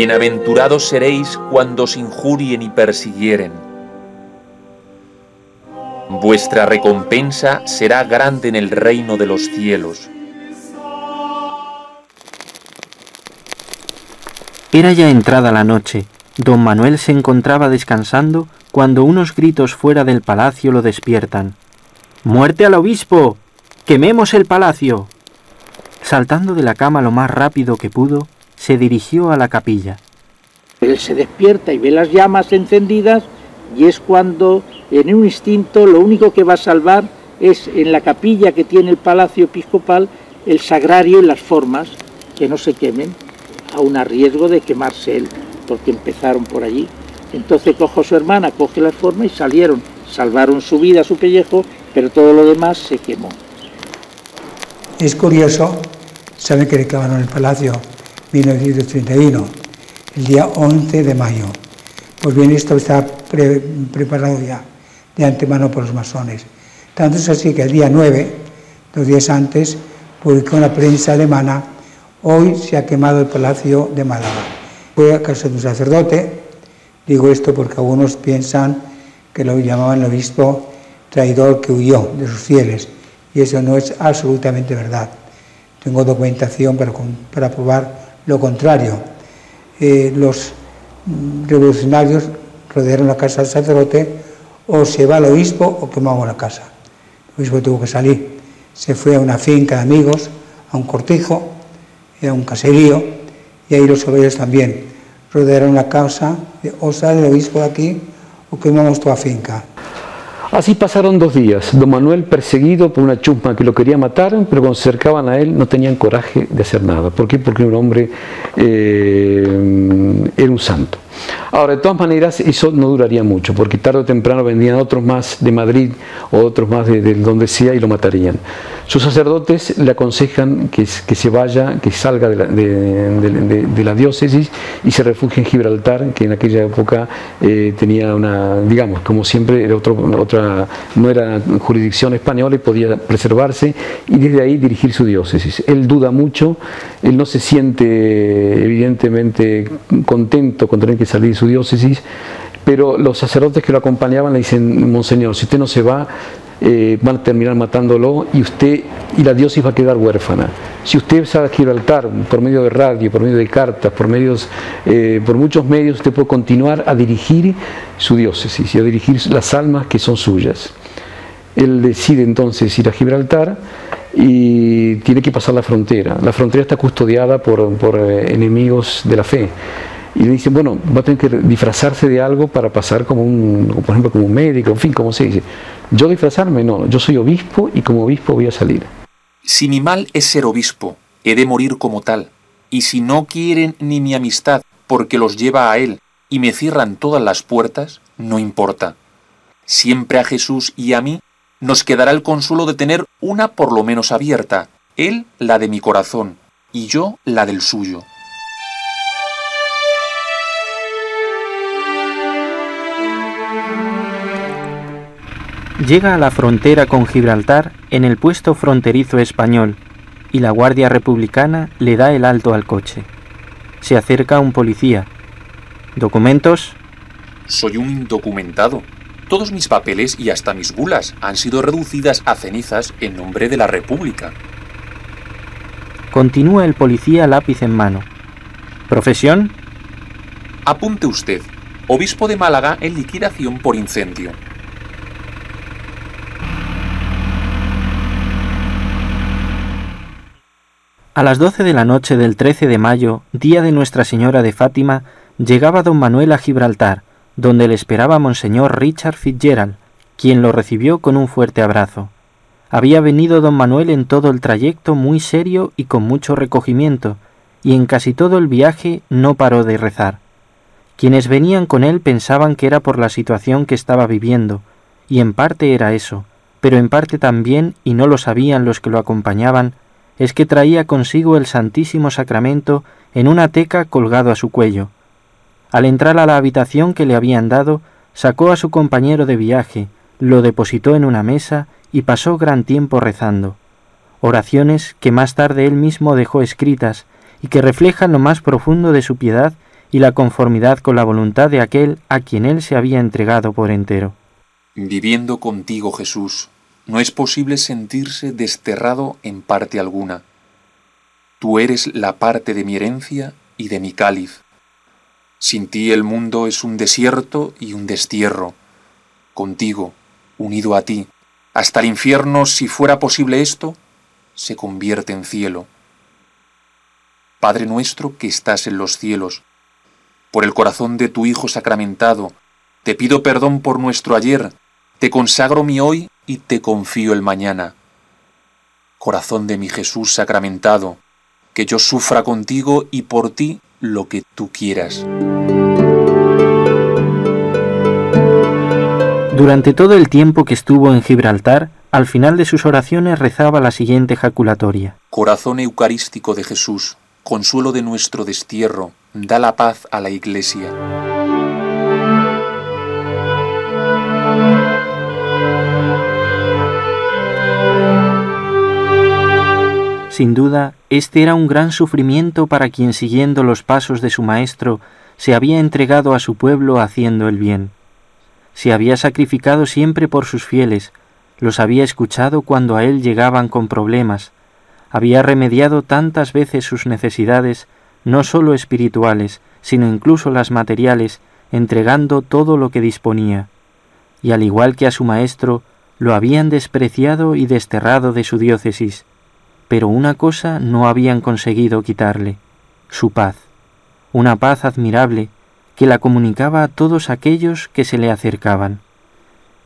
Bienaventurados seréis cuando os injurien y persiguieren. Vuestra recompensa será grande en el reino de los cielos. Era ya entrada la noche. Don Manuel se encontraba descansando cuando unos gritos fuera del palacio lo despiertan. ¡Muerte al obispo! ¡Quememos el palacio! Saltando de la cama lo más rápido que pudo, se dirigió a la capilla. Él se despierta y ve las llamas encendidas y es cuando, en un instinto, lo único que va a salvar es en la capilla que tiene el palacio episcopal, el sagrario y las formas, que no se quemen, aun a riesgo de quemarse él, porque empezaron por allí. Entonces coge a su hermana, coge las formas y salieron, salvaron su vida, su pellejo, pero todo lo demás se quemó. Es curioso, saben que le clavaron el palacio 1931, el día 11 de mayo. Pues bien, esto está preparado ya de antemano por los masones. Tanto es así que el día 9, 2 días antes, publicó en la prensa alemana: hoy se ha quemado el palacio de Málaga. Fue a casa de un sacerdote. Digo esto porque algunos piensan que lo llamaban el obispo traidor que huyó de sus fieles, y eso no es absolutamente verdad. Tengo documentación para probar lo contrario. Los revolucionarios rodearon la casa del sacerdote: o se va el obispo o quemamos la casa. El obispo tuvo que salir, se fue a una finca de amigos, a un cortijo, a un caserío, y ahí los obreros también rodearon la casa: o sale el obispo de aquí o quemamos toda finca. Así pasaron 2 días, don Manuel perseguido por una chusma que lo quería matar, pero cuando se acercaban a él no tenían coraje de hacer nada. ¿Por qué? Porque un hombre era un santo. Ahora, de todas maneras, eso no duraría mucho, porque tarde o temprano vendrían otros más de Madrid o otros más de donde sea y lo matarían. Sus sacerdotes le aconsejan que se vaya, que salga de la diócesis y se refugie en Gibraltar, que en aquella época tenía una, digamos, como siempre, era no era jurisdicción española y podía preservarse, y desde ahí dirigir su diócesis. Él duda mucho, él no se siente evidentemente contento con tener que salir de su diócesis, pero los sacerdotes que lo acompañaban le dicen: monseñor, si usted no se va, van a terminar matándolo y la diócesis va a quedar huérfana. Si usted sabe a Gibraltar, por medio de radio, por medio de cartas, por muchos medios, usted puede continuar a dirigir su diócesis y a dirigir las almas que son suyas. Él decide entonces ir a Gibraltar y tiene que pasar la frontera. La frontera está custodiada por enemigos de la fe. Y le dicen: bueno, va a tener que disfrazarse de algo para pasar por ejemplo, como un médico, en fin, como se dice. Yo disfrazarme, no, yo soy obispo y como obispo voy a salir. Si mi mal es ser obispo, he de morir como tal. Y si no quieren ni mi amistad, porque los lleva a él y me cierran todas las puertas, no importa. Siempre a Jesús y a mí nos quedará el consuelo de tener una por lo menos abierta, él la de mi corazón y yo la del suyo. Llega a la frontera con Gibraltar en el puesto fronterizo español y la Guardia Republicana le da el alto al coche. Se acerca un policía. ¿Documentos? Soy un indocumentado. Todos mis papeles y hasta mis bulas han sido reducidas a cenizas en nombre de la República. Continúa el policía, lápiz en mano. ¿Profesión? Apunte usted. Obispo de Málaga en liquidación por incendio. A las 12 de la noche del 13 de mayo, día de Nuestra Señora de Fátima, llegaba don Manuel a Gibraltar, donde le esperaba Monseñor Richard Fitzgerald, quien lo recibió con un fuerte abrazo. Había venido don Manuel en todo el trayecto muy serio y con mucho recogimiento, y en casi todo el viaje no paró de rezar. Quienes venían con él pensaban que era por la situación que estaba viviendo, y en parte era eso, pero en parte también, y no lo sabían los que lo acompañaban, es que traía consigo el Santísimo Sacramento en una teca colgado a su cuello. Al entrar a la habitación que le habían dado, sacó a su compañero de viaje, lo depositó en una mesa y pasó gran tiempo rezando. Oraciones que más tarde él mismo dejó escritas y que reflejan lo más profundo de su piedad y la conformidad con la voluntad de aquel a quien él se había entregado por entero. Viviendo contigo, Jesús, no es posible sentirse desterrado en parte alguna. Tú eres la parte de mi herencia y de mi cáliz. Sin ti el mundo es un desierto y un destierro. Contigo, unido a ti, hasta el infierno, si fuera posible esto, se convierte en cielo. Padre nuestro que estás en los cielos, por el corazón de tu Hijo sacramentado, te pido perdón por nuestro ayer, te consagro mi hoy y te confío el mañana. Corazón de mi Jesús sacramentado, que yo sufra contigo y por ti lo que tú quieras. Durante todo el tiempo que estuvo en Gibraltar, al final de sus oraciones rezaba la siguiente ejaculatoria. Corazón eucarístico de Jesús, consuelo de nuestro destierro, da la paz a la Iglesia. Sin duda, este era un gran sufrimiento para quien, siguiendo los pasos de su Maestro, se había entregado a su pueblo haciendo el bien. Se había sacrificado siempre por sus fieles, los había escuchado cuando a él llegaban con problemas, había remediado tantas veces sus necesidades, no sólo espirituales, sino incluso las materiales, entregando todo lo que disponía. Y al igual que a su Maestro, lo habían despreciado y desterrado de su diócesis. Pero una cosa no habían conseguido quitarle, su paz, una paz admirable que la comunicaba a todos aquellos que se le acercaban.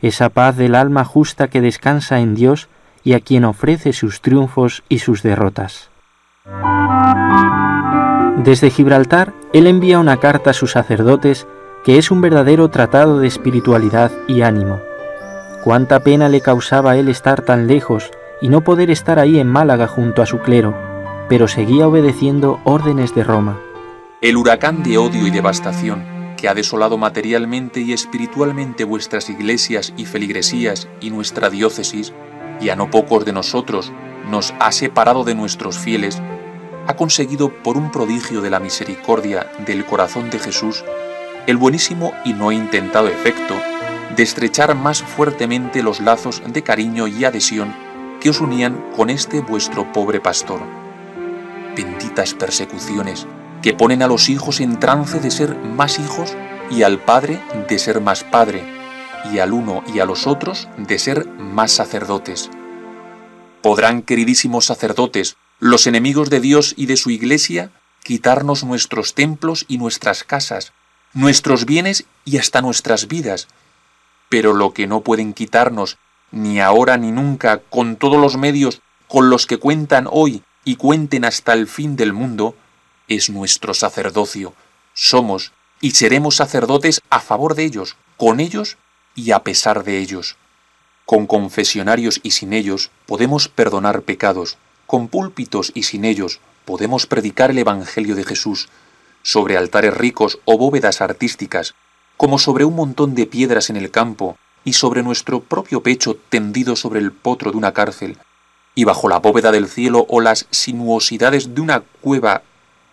Esa paz del alma justa que descansa en Dios y a quien ofrece sus triunfos y sus derrotas. Desde Gibraltar, él envía una carta a sus sacerdotes que es un verdadero tratado de espiritualidad y ánimo. Cuánta pena le causaba a él estar tan lejos y no poder estar ahí en Málaga junto a su clero, pero seguía obedeciendo órdenes de Roma. El huracán de odio y devastación que ha desolado materialmente y espiritualmente vuestras iglesias y feligresías y nuestra diócesis, y a no pocos de nosotros nos ha separado de nuestros fieles, ha conseguido por un prodigio de la misericordia del corazón de Jesús el buenísimo y no intentado efecto de estrechar más fuertemente los lazos de cariño y adhesión que os unían con este vuestro pobre pastor. Benditas persecuciones que ponen a los hijos en trance de ser más hijos y al padre de ser más padre, y al uno y a los otros de ser más sacerdotes. ¿Podrán, queridísimos sacerdotes, los enemigos de Dios y de su Iglesia, quitarnos nuestros templos y nuestras casas, nuestros bienes y hasta nuestras vidas? Pero lo que no pueden quitarnos, ni ahora ni nunca, con todos los medios con los que cuentan hoy y cuenten hasta el fin del mundo, es nuestro sacerdocio. Somos y seremos sacerdotes a favor de ellos, con ellos y a pesar de ellos. Con confesionarios y sin ellos podemos perdonar pecados, con púlpitos y sin ellos podemos predicar el Evangelio de Jesús, sobre altares ricos o bóvedas artísticas, como sobre un montón de piedras en el campo, y sobre nuestro propio pecho tendido sobre el potro de una cárcel, y bajo la bóveda del cielo o las sinuosidades de una cueva,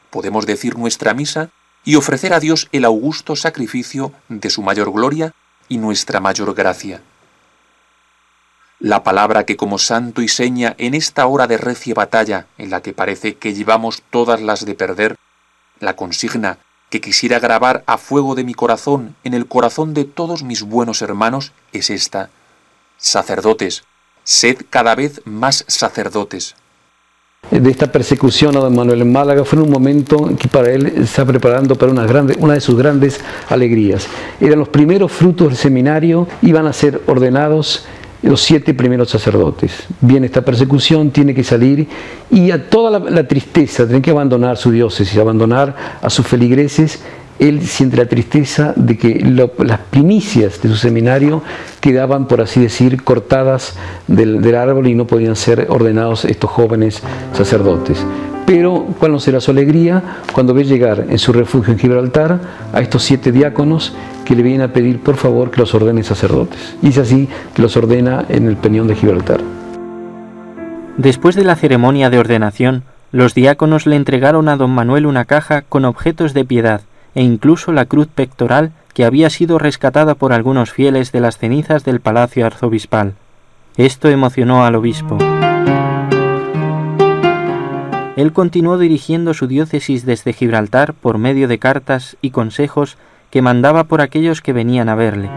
podemos decir nuestra misa y ofrecer a Dios el augusto sacrificio de su mayor gloria y nuestra mayor gracia. La palabra que como santo y seña en esta hora de recia batalla en la que parece que llevamos todas las de perder, la consigna que quisiera grabar a fuego de mi corazón en el corazón de todos mis buenos hermanos es esta: sacerdotes, sed cada vez más sacerdotes. De esta persecución a don Manuel en Málaga fue en un momento que para él se está preparando para una de sus grandes alegrías. Eran los primeros frutos del seminario, iban a ser ordenados los 7 primeros sacerdotes. Viene esta persecución, tiene que salir y a toda la tristeza, tiene que abandonar su diócesis, abandonar a sus feligreses. Él siente la tristeza de que las primicias de su seminario quedaban, por así decir, cortadas del árbol y no podían ser ordenados estos jóvenes sacerdotes. Pero, ¿cuál no será su alegría cuando ve llegar en su refugio en Gibraltar a estos 7 diáconos que le vienen a pedir por favor que los ordenen sacerdotes? Y es así que los ordena en el Peñón de Gibraltar. Después de la ceremonia de ordenación, los diáconos le entregaron a don Manuel una caja con objetos de piedad, e incluso la cruz pectoral que había sido rescatada por algunos fieles de las cenizas del palacio arzobispal. Esto emocionó al obispo. Él continuó dirigiendo su diócesis desde Gibraltar por medio de cartas y consejos que mandaba por aquellos que venían a verle.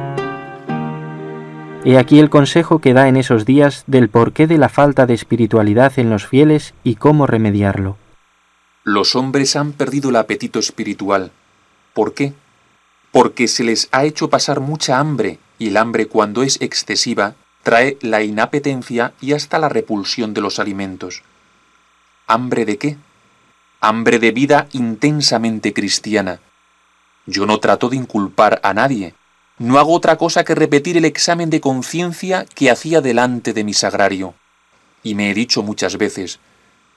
He aquí el consejo que da en esos días del porqué de la falta de espiritualidad en los fieles y cómo remediarlo. Los hombres han perdido el apetito espiritual. ¿Por qué? Porque se les ha hecho pasar mucha hambre, y el hambre, cuando es excesiva, trae la inapetencia y hasta la repulsión de los alimentos. ¿Hambre de qué? Hambre de vida intensamente cristiana. Yo no trato de inculpar a nadie. No hago otra cosa que repetir el examen de conciencia que hacía delante de mi sagrario. Y me he dicho muchas veces,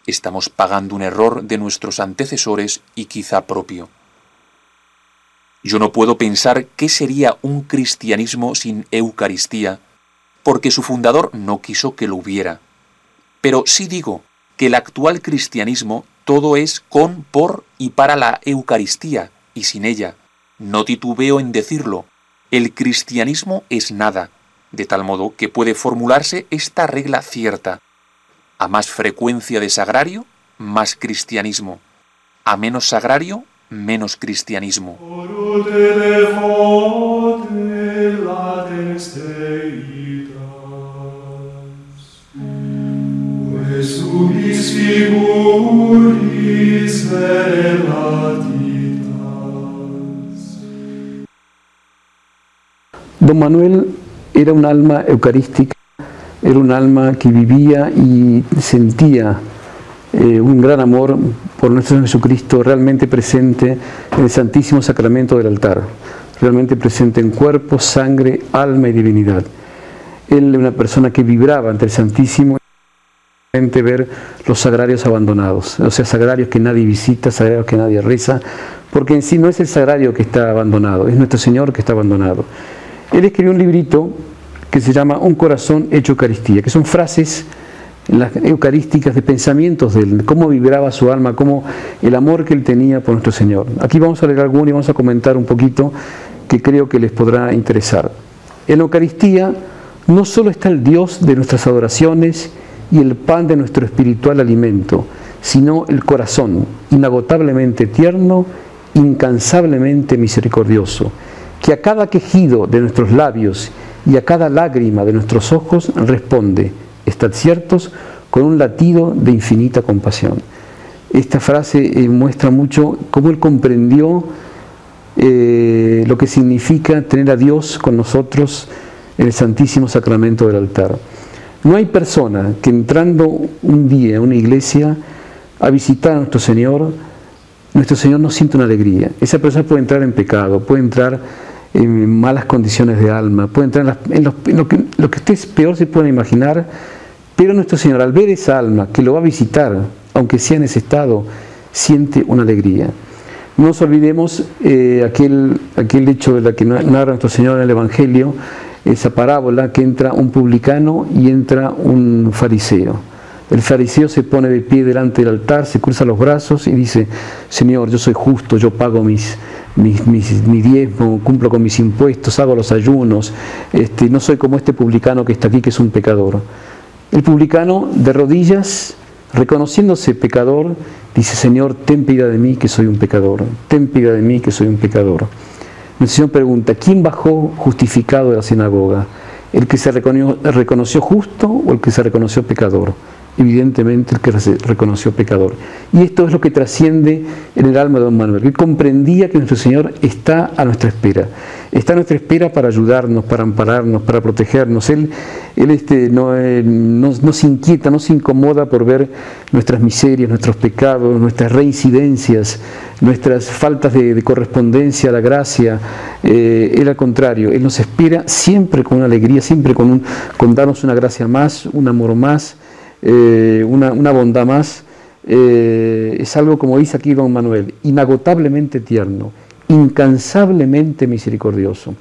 estamos pagando un error de nuestros antecesores y quizá propio. Yo no puedo pensar qué sería un cristianismo sin Eucaristía, porque su fundador no quiso que lo hubiera. Pero sí digo que el actual cristianismo todo es con, por y para la Eucaristía, y sin ella. No titubeo en decirlo, el cristianismo es nada, de tal modo que puede formularse esta regla cierta. A más frecuencia de sagrario, más cristianismo. A menos sagrario, menos cristianismo. Don Manuel era un alma eucarística, era un alma que vivía y sentía un gran amor por nuestro Señor Jesucristo, realmente presente en el Santísimo Sacramento del altar, realmente presente en cuerpo, sangre, alma y divinidad. Él era una persona que vibraba ante el Santísimo, ver los sagrarios abandonados, o sea, sagrarios que nadie visita, sagrarios que nadie reza, porque en sí no es el sagrario que está abandonado, es nuestro Señor que está abandonado. Él escribió un librito que se llama Un corazón hecho Eucaristía, que son frases las eucarísticas de pensamientos de él, cómo vibraba su alma, cómo el amor que él tenía por nuestro Señor. Aquí vamos a leer alguno y vamos a comentar un poquito que creo que les podrá interesar. En la Eucaristía no solo está el Dios de nuestras adoraciones y el pan de nuestro espiritual alimento, sino el corazón, inagotablemente tierno, incansablemente misericordioso, que a cada quejido de nuestros labios y a cada lágrima de nuestros ojos responde, estad ciertos, con un latido de infinita compasión. Esta frase muestra mucho cómo él comprendió lo que significa tener a Dios con nosotros en el Santísimo Sacramento del altar. No hay persona que entrando un día a una iglesia a visitar a nuestro Señor no siente una alegría. Esa persona puede entrar en pecado, puede entrar en malas condiciones de alma, puede entrar en lo que usted peor se pueda imaginar, pero nuestro Señor, al ver esa alma que lo va a visitar, aunque sea en ese estado, siente una alegría. No nos olvidemos aquel hecho de la que narra nuestro Señor en el Evangelio, esa parábola que entra un publicano y entra un fariseo. El fariseo se pone de pie delante del altar, se cruza los brazos y dice, Señor, yo soy justo, yo pago mi diezmo, cumplo con mis impuestos, hago los ayunos, no soy como este publicano que está aquí, que es un pecador. El publicano, de rodillas, reconociéndose pecador, dice, Señor, ten piedad de mí, que soy un pecador, ten piedad de mí, que soy un pecador. El Señor pregunta, ¿quién bajó justificado de la sinagoga? ¿El que se reconoció justo o el que se reconoció pecador? Evidentemente el que se reconoció pecador. Y esto es lo que trasciende en el alma de don Manuel, que comprendía que nuestro Señor está a nuestra espera. Está a nuestra espera para ayudarnos, para ampararnos, para protegernos. Él no se inquieta, no se incomoda por ver nuestras miserias, nuestros pecados, nuestras reincidencias, nuestras faltas de correspondencia a la gracia. Él al contrario, Él nos espera siempre con una alegría, siempre con darnos una gracia más, un amor más, una bondad más. Es algo, como dice aquí don Manuel, inagotablemente tierno, incansablemente misericordioso.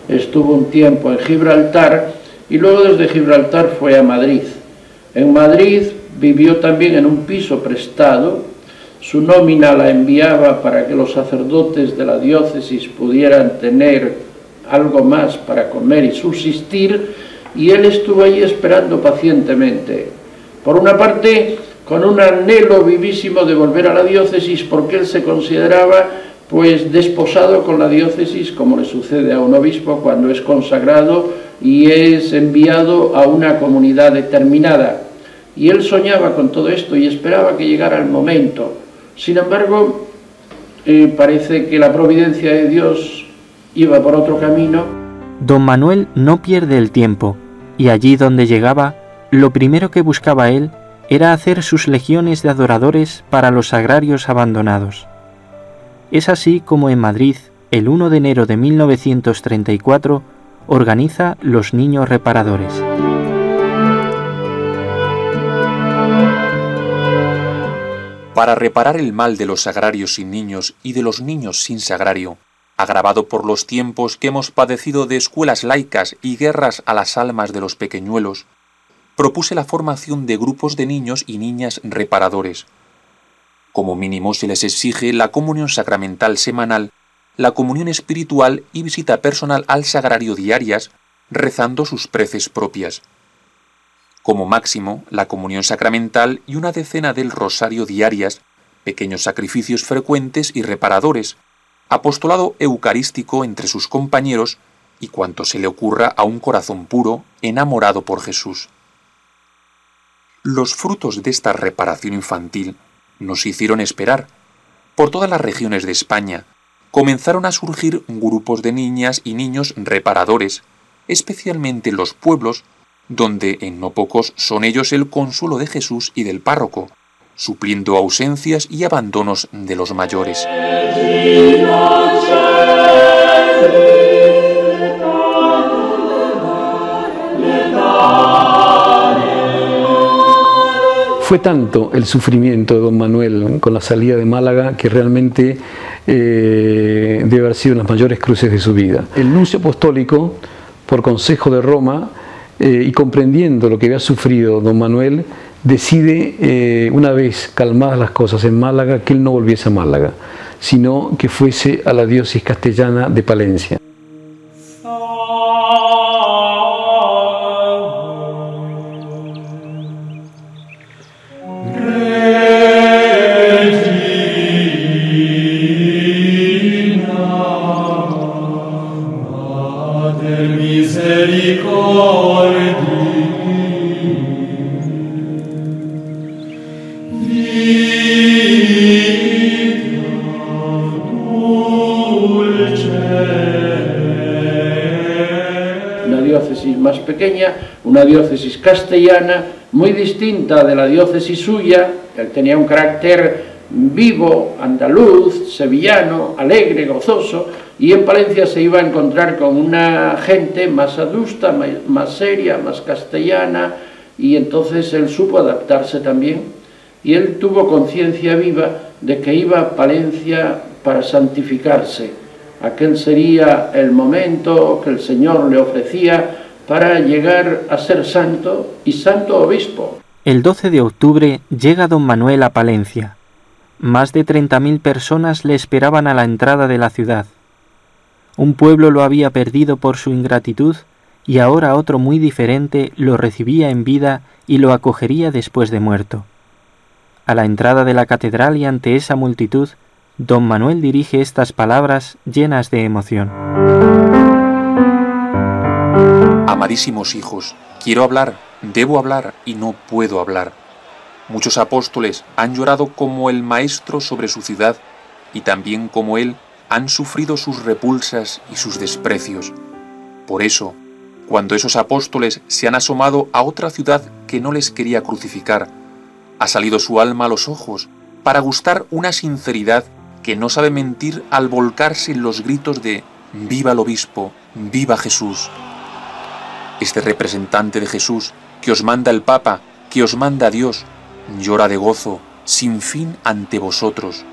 Estuvo un tiempo en Gibraltar y luego desde Gibraltar fue a Madrid. En Madrid vivió también en un piso prestado. su nómina la enviaba para que los sacerdotes de la diócesis pudieran tener algo más para comer y subsistir, y él estuvo ahí esperando pacientemente. Por una parte, con un anhelo vivísimo de volver a la diócesis, porque él se consideraba pues desposado con la diócesis, como le sucede a un obispo cuando es consagrado y es enviado a una comunidad determinada. Y él soñaba con todo esto y esperaba que llegara el momento. Sin embargo, parece que la providencia de Dios iba por otro camino. Don Manuel no pierde el tiempo, y allí donde llegaba, lo primero que buscaba él era hacer sus legiones de adoradores para los sagrarios abandonados. Es así como en Madrid, el 1 de enero de 1934, organiza los Niños Reparadores. Para reparar el mal de los sagrarios sin niños y de los niños sin sagrario, agravado por los tiempos que hemos padecido de escuelas laicas y guerras a las almas de los pequeñuelos, propuse la formación de grupos de niños y niñas reparadores. Como mínimo se les exige la comunión sacramental semanal, la comunión espiritual y visita personal al sagrario diarias, rezando sus preces propias. Como máximo, la comunión sacramental y una decena del rosario diarias, pequeños sacrificios frecuentes y reparadores, apostolado eucarístico entre sus compañeros y cuanto se le ocurra a un corazón puro, enamorado por Jesús. Los frutos de esta reparación infantil nos hicieron esperar. Por todas las regiones de España comenzaron a surgir grupos de niñas y niños reparadores, especialmente en los pueblos, donde en no pocos son ellos el consuelo de Jesús y del párroco, supliendo ausencias y abandonos de los mayores. Fue tanto el sufrimiento de don Manuel con la salida de Málaga que realmente debe haber sido las mayores cruces de su vida. El nuncio apostólico, por consejo de Roma, y comprendiendo lo que había sufrido don Manuel, decide, una vez calmadas las cosas en Málaga, que él no volviese a Málaga, sino que fuese a la diócesis castellana de Palencia. Más pequeña, una diócesis castellana muy distinta de la diócesis suya. Él tenía un carácter vivo, andaluz, sevillano, alegre, gozoso, y en Palencia se iba a encontrar con una gente más adusta, más seria, más castellana, y entonces él supo adaptarse también, y él tuvo conciencia viva de que iba a Palencia para santificarse. Aquel sería el momento que el Señor le ofrecía para llegar a ser santo y santo obispo. El 12 de octubre llega don Manuel a Palencia. Más de 30.000 personas le esperaban a la entrada de la ciudad. Un pueblo lo había perdido por su ingratitud y ahora otro muy diferente lo recibía en vida y lo acogería después de muerto. A la entrada de la catedral y ante esa multitud, don Manuel dirige estas palabras llenas de emoción. Amadísimos hijos, quiero hablar, debo hablar y no puedo hablar. Muchos apóstoles han llorado como el Maestro sobre su ciudad y también como él han sufrido sus repulsas y sus desprecios. Por eso, cuando esos apóstoles se han asomado a otra ciudad que no les quería crucificar, ha salido su alma a los ojos para gustar una sinceridad que no sabe mentir al volcarse en los gritos de «¡Viva el obispo! ¡Viva Jesús!». Este representante de Jesús, que os manda el Papa, que os manda Dios, llora de gozo, sin fin ante vosotros.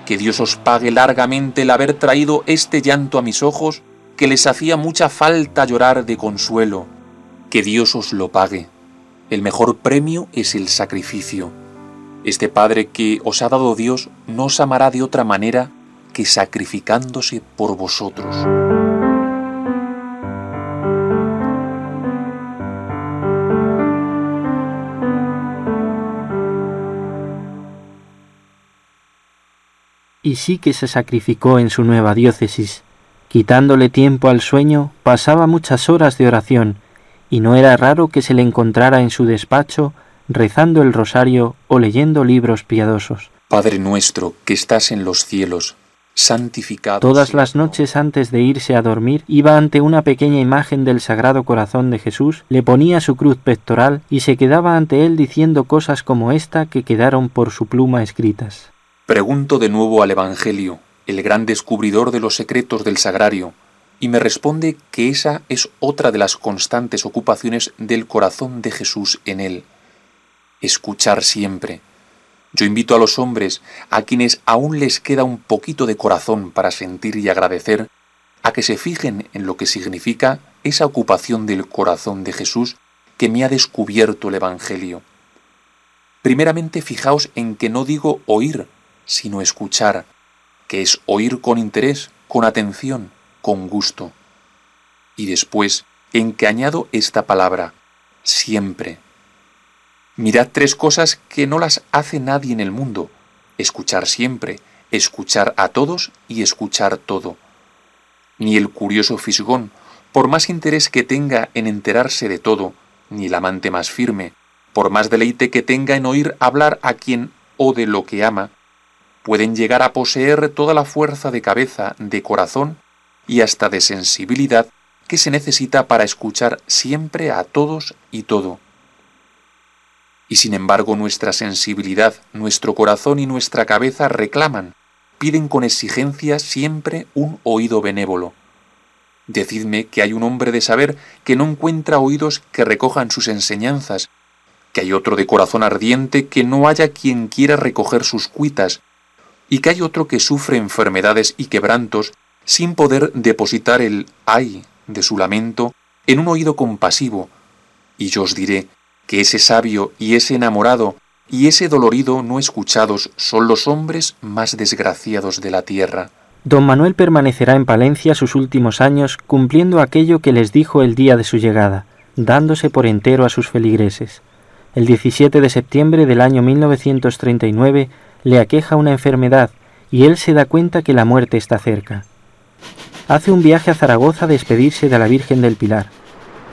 Que Dios os pague largamente el haber traído este llanto a mis ojos, que les hacía mucha falta llorar de consuelo. Que Dios os lo pague. El mejor premio es el sacrificio. Este Padre que os ha dado Dios no os amará de otra manera que sacrificándose por vosotros. Y sí que se sacrificó en su nueva diócesis. Quitándole tiempo al sueño, pasaba muchas horas de oración, y no era raro que se le encontrara en su despacho rezando el rosario o leyendo libros piadosos. Padre nuestro que estás en los cielos, santificado. Todas las noches antes de irse a dormir, iba ante una pequeña imagen del Sagrado Corazón de Jesús, le ponía su cruz pectoral y se quedaba ante él diciendo cosas como esta que quedaron por su pluma escritas. Pregunto de nuevo al Evangelio, el gran descubridor de los secretos del sagrario, y me responde que esa es otra de las constantes ocupaciones del corazón de Jesús en él. Escuchar siempre. Yo invito a los hombres, a quienes aún les queda un poquito de corazón para sentir y agradecer, a que se fijen en lo que significa esa ocupación del corazón de Jesús que me ha descubierto el Evangelio. Primeramente fijaos en que no digo oír, sino escuchar, que es oír con interés, con atención, con gusto. Y después, en que añado esta palabra, siempre. Mirad tres cosas que no las hace nadie en el mundo: escuchar siempre, escuchar a todos y escuchar todo. Ni el curioso fisgón, por más interés que tenga en enterarse de todo, ni el amante más firme, por más deleite que tenga en oír hablar a quien o de lo que ama, pueden llegar a poseer toda la fuerza de cabeza, de corazón y hasta de sensibilidad que se necesita para escuchar siempre a todos y todo. Y sin embargo nuestra sensibilidad, nuestro corazón y nuestra cabeza reclaman, piden con exigencia siempre un oído benévolo. Decidme que hay un hombre de saber que no encuentra oídos que recojan sus enseñanzas, que hay otro de corazón ardiente que no haya quien quiera recoger sus cuitas, y que hay otro que sufre enfermedades y quebrantos sin poder depositar el ay de su lamento en un oído compasivo. Y yo os diré que ese sabio y ese enamorado y ese dolorido no escuchados son los hombres más desgraciados de la tierra. Don Manuel permanecerá en Palencia sus últimos años cumpliendo aquello que les dijo el día de su llegada, dándose por entero a sus feligreses. El 17 de septiembre del año 1939 le aqueja una enfermedad y él se da cuenta que la muerte está cerca. Hace un viaje a Zaragoza a despedirse de la Virgen del Pilar.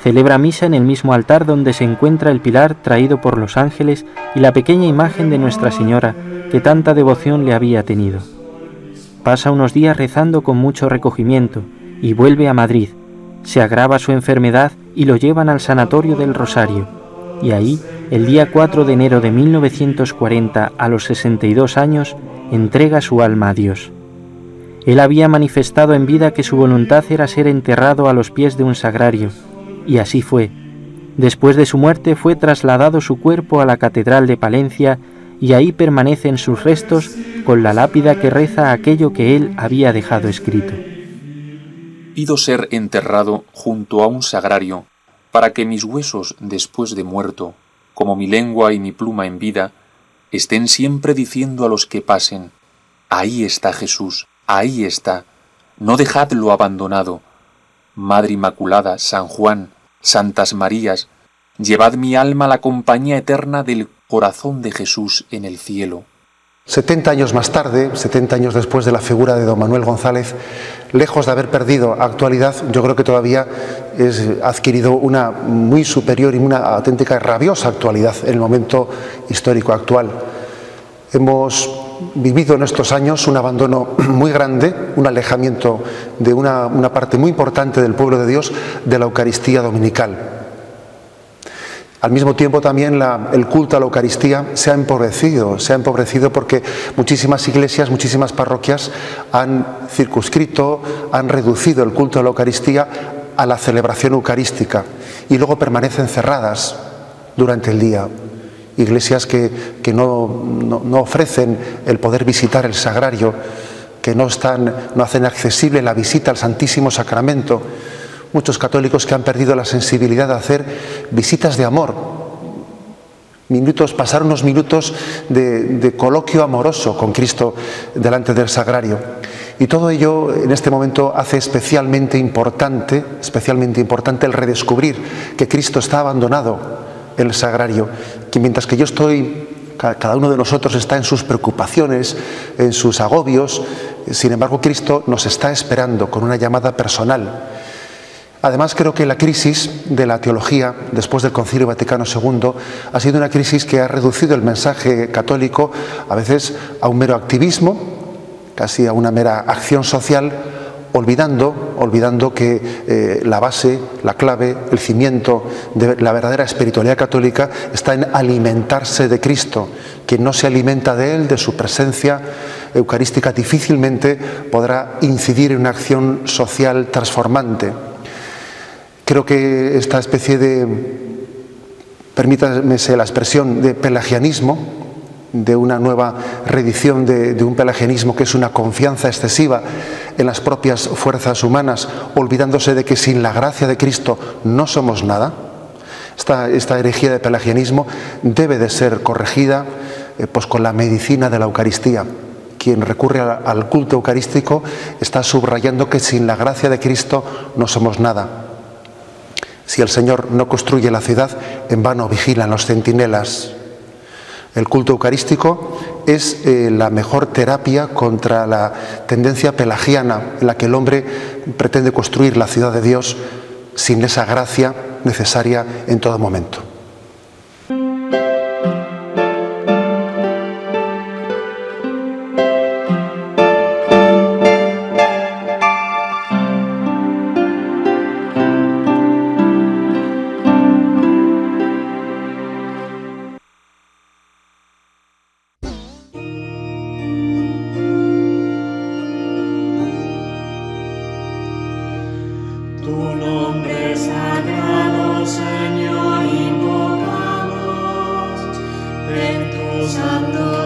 Celebra misa en el mismo altar donde se encuentra el pilar traído por los ángeles y la pequeña imagen de Nuestra Señora que tanta devoción le había tenido. Pasa unos días rezando con mucho recogimiento y vuelve a Madrid. Se agrava su enfermedad y lo llevan al sanatorio del Rosario. Y ahí, el día 4 de enero de 1940, a los 62 años, entrega su alma a Dios. Él había manifestado en vida que su voluntad era ser enterrado a los pies de un sagrario, y así fue. Después de su muerte fue trasladado su cuerpo a la Catedral de Palencia, y ahí permanecen sus restos con la lápida que reza aquello que él había dejado escrito. Pido ser enterrado junto a un sagrario, para que mis huesos después de muerto, como mi lengua y mi pluma en vida, estén siempre diciendo a los que pasen: ahí está Jesús, ahí está, no dejadlo abandonado. Madre Inmaculada, San Juan, Santas Marías, llevad mi alma a la compañía eterna del corazón de Jesús en el cielo. 70 años más tarde, 70 años después de la figura de don Manuel González, lejos de haber perdido actualidad, yo creo que todavía ha adquirido una muy superior y una auténtica y rabiosa actualidad en el momento histórico actual. Hemos vivido en estos años un abandono muy grande, un alejamiento de una parte muy importante del pueblo de Dios de la Eucaristía dominical. Al mismo tiempo también el culto a la Eucaristía se ha empobrecido porque muchísimas iglesias, muchísimas parroquias han circunscrito, han reducido el culto a la Eucaristía a la celebración eucarística y luego permanecen cerradas durante el día. Iglesias que no ofrecen el poder visitar el sagrario, que no hacen accesible la visita al Santísimo Sacramento. Muchos católicos que han perdido la sensibilidad de hacer visitas de amor pasar unos minutos de coloquio amoroso con Cristo delante del sagrario. Y todo ello en este momento hace especialmente importante el redescubrir que Cristo está abandonado en el sagrario, que mientras que yo estoy, cada uno de nosotros está en sus preocupaciones, en sus agobios, sin embargo Cristo nos está esperando con una llamada personal. Además, creo que la crisis de la teología después del Concilio Vaticano II ha sido una crisis que ha reducido el mensaje católico a veces a un mero activismo, casi a una mera acción social, olvidando que la base, la clave, el cimiento de la verdadera espiritualidad católica está en alimentarse de Cristo. Quien no se alimenta de Él, de su presencia eucarística, difícilmente podrá incidir en una acción social transformante. Creo que esta especie de, permítanme la expresión, de pelagianismo, de una nueva reedición de un pelagianismo que es una confianza excesiva en las propias fuerzas humanas, olvidándose de que sin la gracia de Cristo no somos nada. Esta herejía de pelagianismo debe de ser corregida pues con la medicina de la Eucaristía. Quien recurre al culto eucarístico está subrayando que sin la gracia de Cristo no somos nada. Si el Señor no construye la ciudad, en vano vigilan los centinelas. El culto eucarístico es la mejor terapia contra la tendencia pelagiana en la que el hombre pretende construir la ciudad de Dios sin esa gracia necesaria en todo momento. Santo